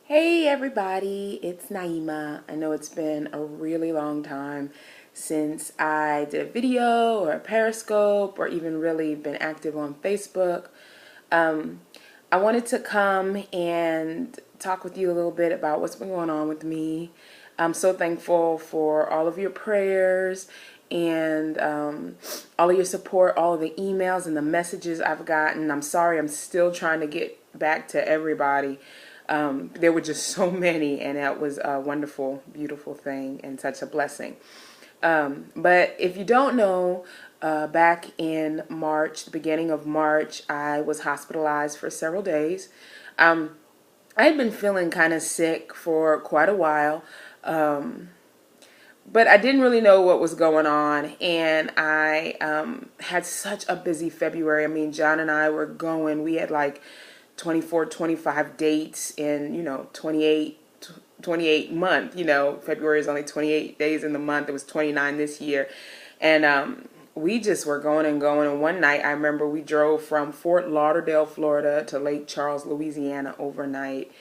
Hey everybody, it's Naima. I know it's been a really long time since I did a video or a Periscope or even really been active on Facebook. Um, I wanted to come and talk with you a little bit about what's been going on with me. I'm so thankful for all of your prayers and all of your support, all of the emails and the messages I've gotten. I'm sorry, I'm still trying to get back to everybody. There were just so many, and that was a wonderful, beautiful thing and such a blessing. But if you don't know, back in March, the beginning of March, I was hospitalized for several days. I had been feeling kind of sick for quite a while, but I didn't really know what was going on, and I had such a busy February. I mean, John and I were going. We had like 24, 25 dates in, 28 month. February is only 28 days in the month. It was 29 this year. And we just were going and going. And one night I remember we drove from Fort Lauderdale, Florida to Lake Charles, Louisiana overnight.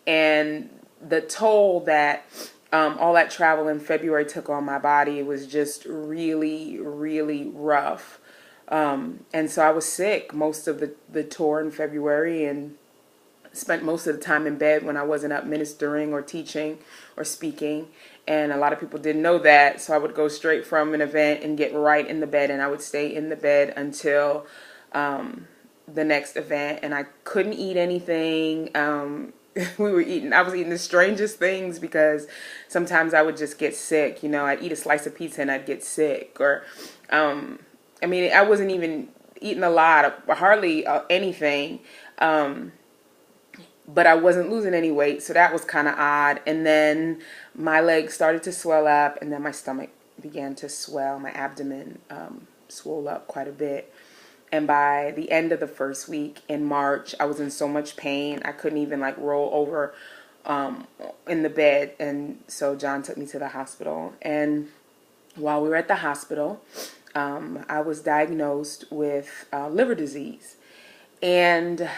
And the toll that all that travel in February took on my body was just really, really rough. And so I was sick most of the tour in February and spent most of the time in bed when I wasn't up ministering or teaching or speaking. And a lot of people didn't know that. So I would go straight from an event and get right in the bed, and I would stay in the bed until the next event. And I couldn't eat anything. I was eating the strangest things because sometimes I would just get sick. I'd eat a slice of pizza and I'd get sick. Or, I wasn't even eating a lot, hardly anything. But I wasn't losing any weight, so that was kind of odd. And then my legs started to swell up, and then my stomach began to swell. My abdomen swelled up quite a bit. And by the end of the first week in March, I was in so much pain, I couldn't even roll over in the bed. And so John took me to the hospital. And while we were at the hospital, I was diagnosed with liver disease. And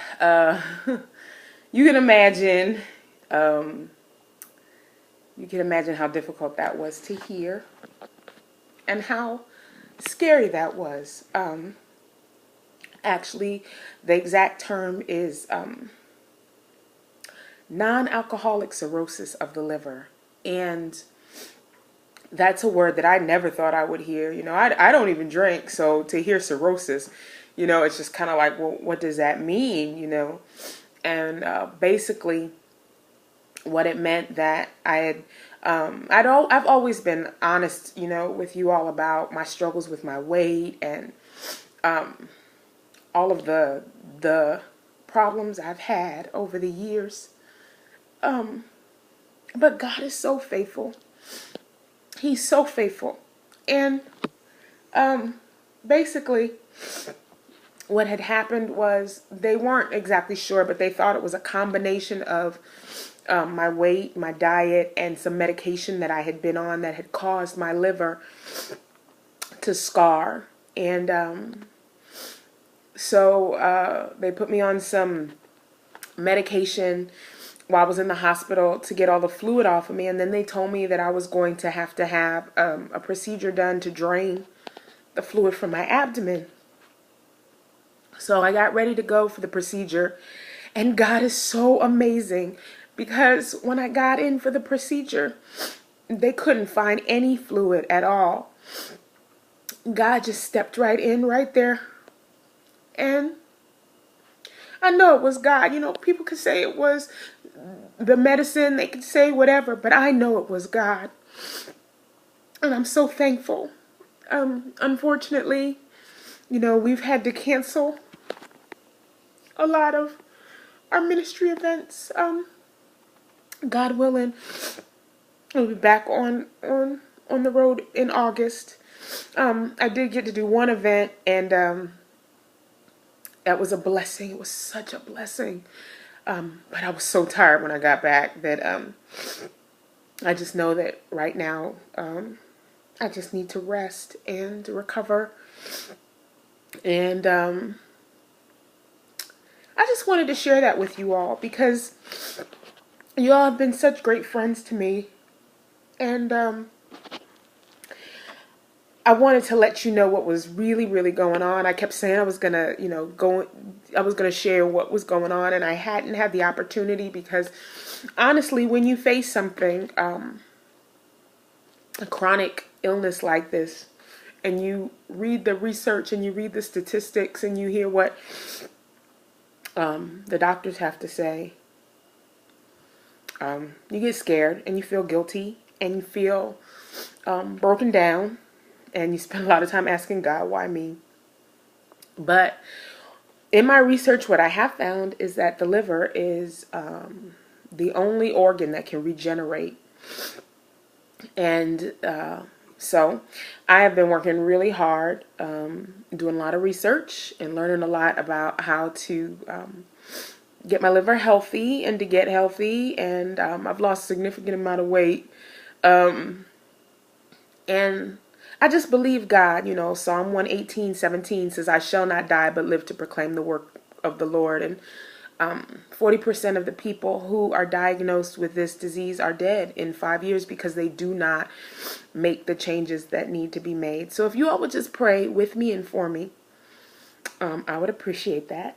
you can imagine how difficult that was to hear and how scary that was. Actually, the exact term is non-alcoholic cirrhosis of the liver. And that's a word that I never thought I would hear. I don't even drink, so to hear cirrhosis, it's just kind of like, well, what does that mean, And basically, what it meant that I've always been honest, with you all about my struggles with my weight and all of the problems I've had over the years. But God is so faithful. He's so faithful. And basically, what had happened was they weren't exactly sure, but they thought it was a combination of my weight, my diet, and some medication that I had been on that had caused my liver to scar. And so they put me on some medication while I was in the hospital to get all the fluid off of me. And then they told me that I was going to have a procedure done to drain the fluid from my abdomen. So I got ready to go for the procedure, and God is so amazing because when I got in for the procedure, they couldn't find any fluid at all. God just stepped right in right there, and I know it was God. People could say it was the medicine, they could say whatever, but I know it was God, and I'm so thankful. Unfortunately, we've had to cancel a lot of our ministry events. God willing, we'll be back on the road in August. I did get to do one event, and that was a blessing. It was such a blessing. But I was so tired when I got back that I just know that right now I just need to rest and recover. And I just wanted to share that with you all because You all have been such great friends to me. And I wanted to let you know what was really, really going on. I kept saying I was going to, I was going to share what was going on, and I hadn't had the opportunity because honestly, when you face something, a chronic illness like this, and you read the research and you read the statistics and you hear what the doctors have to say, you get scared and you feel guilty and you feel broken down, and you spend a lot of time asking God, why me? But in my research, what I have found is that the liver is the only organ that can regenerate. And so I have been working really hard, doing a lot of research and learning a lot about how to get my liver healthy and to get healthy. And I've lost a significant amount of weight. And I just believe God. Psalm 118:17 says, I shall not die but live to proclaim the work of the Lord. And 40% of the people who are diagnosed with this disease are dead in 5 years because they do not make the changes that need to be made. So if you all would just pray with me and for me, I would appreciate that.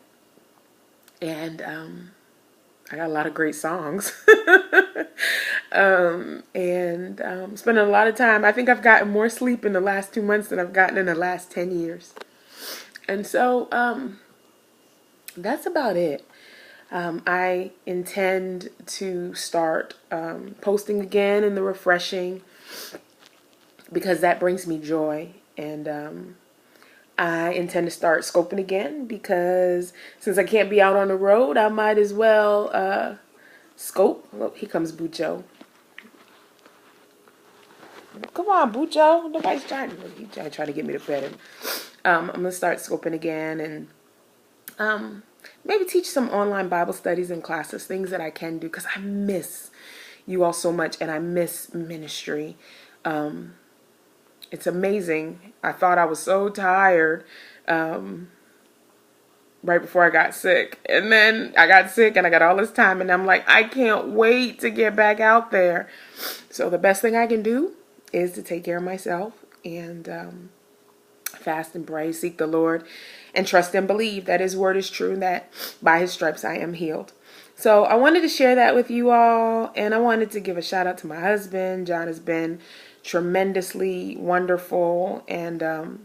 And I got a lot of great songs. Spending a lot of time. I think I've gotten more sleep in the last 2 months than I've gotten in the last 10 years. And so that's about it. I intend to start posting again in the refreshing, because that brings me joy. And I intend to start scoping again, because since I can't be out on the road, I might as well scope. Look, here comes Bucho. Come on, Bucho. Nobody's trying to get me to pet him. I'm going to start scoping again, and maybe teach some online Bible studies and classes, things that I can do, because I miss you all so much, and I miss ministry. It's amazing. I thought I was so tired right before I got sick. And then I got sick and I got all this time, and I'm like, I can't wait to get back out there. So the best thing I can do is to take care of myself and fast and pray, seek the Lord, and trust and believe that His word is true, and that by His stripes I am healed. So I wanted to share that with you all, and I wanted to give a shout out to my husband. John has been tremendously wonderful, and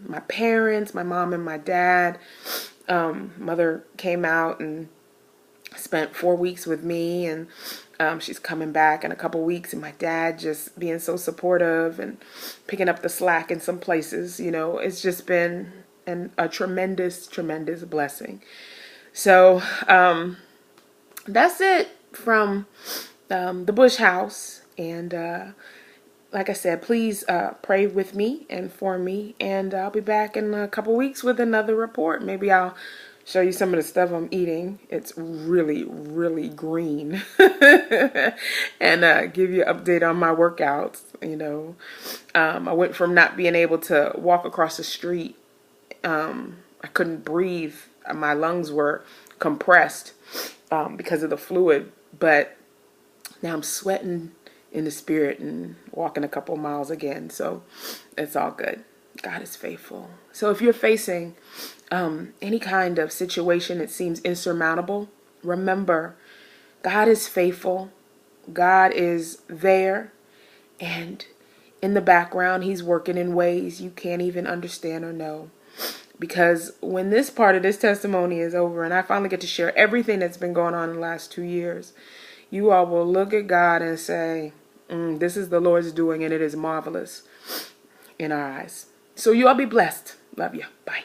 my parents, my mom and my dad. Mother came out and spent 4 weeks with me, and she's coming back in a couple weeks, and my dad just being so supportive and picking up the slack in some places. It's just been a tremendous blessing. So that's it from the Bush house. And like I said, please pray with me and for me, and I'll be back in a couple weeks with another report. Maybe I'll show you some of the stuff I'm eating. It's really, really green. And give you an update on my workouts. I went from not being able to walk across the street. I couldn't breathe. My lungs were compressed because of the fluid. But now I'm sweating in the spirit and walking a couple miles again. So it's all good. God is faithful. So if you're facing any kind of situation that seems insurmountable, remember, God is faithful. God is there, and in the background, He's working in ways you can't even understand or know. Because when this part of this testimony is over and I finally get to share everything that's been going on in the last 2 years, you all will look at God and say, this is the Lord's doing, and it is marvelous in our eyes. So you all be blessed. Love you. Bye.